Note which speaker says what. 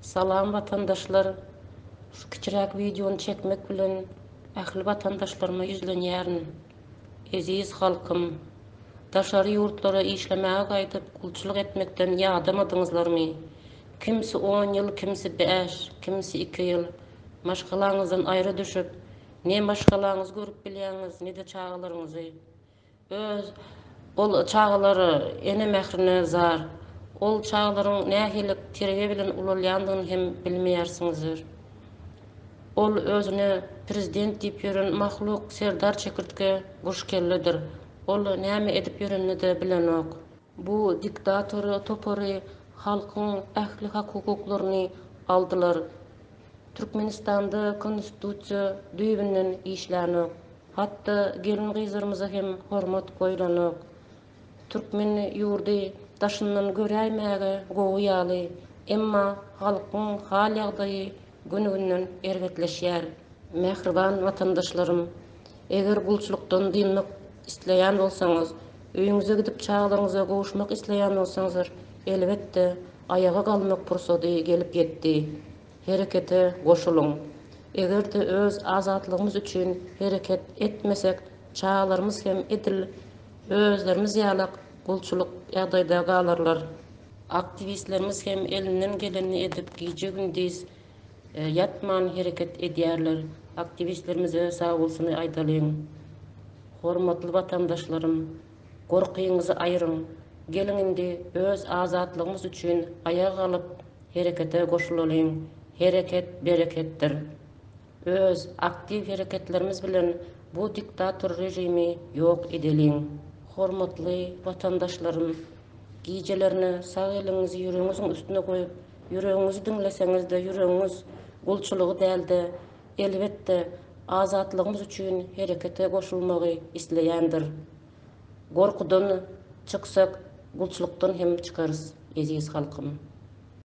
Speaker 1: Salam vatandaşlar. Şu kiçiräk videonu çekmek bilen ähli vatandaşlaryma yüzlenýärin. Eziz halkym, daşary ýurtlara işlemäge gaýdyp gulçylyk etmekden ýadamadyňyzlarmy? Kimsi 10 ýyl, kimsi 5, kimsi 2 ýyl maşgalaňyzdan aýry düşüp, ne maşgalaňyzy görüp bilýäňiz, ne de çagalaryňyzy. Ol çagalary ene mährine zar. Ol çagalaryň nähili terege bilen ulalýandygyny hem bilmeýärsiňizdir. Ol özüne prezident diýip ýören mahluk Serdar Çekirtke goş kellidir. Ol näme edip ýörenini de bilenok. Bu diktatory, topory halkyň ähli hukuklaryny aldylar. Türkmenistanda konstitusiýa düýbinden işlänok. Hatda gelin gyzlarymyza hem hormat goýlanok. Türkmen ýurdy daşyndan göräýmäge gowy ýaly, emma halkyň hal ýagdaýy gününden ergetleşýär. Mehriban vatandaşlarym, eger gulçylykdan dynmak isleýän bolsaňyz, öýüňize gidip çagalaryňyza gowuşmak isleýän bolsaňyz, elbetde ayaga galmak pursaty gelip ýetdi. Herekete goşulyň. Egerde öz azatlygymyz üçin hereket etmesek, çagalarymyz hem edil, özlerimiz ýalyk gulçylyk ýagdaýda galarlar. Aktivistlerimiz hem elinden geleni edip gije gündüz yatman hereket edýärler. Aktivistlerimize sağ bolsuny aýdalyň. Hormatly vatandaşlarym, gorkyňyzy aýryň. Gelin indi öz azatlygymyz üçin ayaga galyp herekete goşulalyň. Hereket bereketdir. Öz aktiv hereketlerimiz bilen bu diktator rejimi ýok edeliň. Hormatly vatandaşlarym, gijelerini sağ eliňizi ýüregiňiziň üstüne goýup, ýüregiňizi diňleseňiz de, ýüregiňiz gulçylygy däldi, elbetde azatlygymyz üçin herekete goşulmagy isleýändir. Gorkudan çyksak, gulçylykdan hem çykarys, eziz halkym.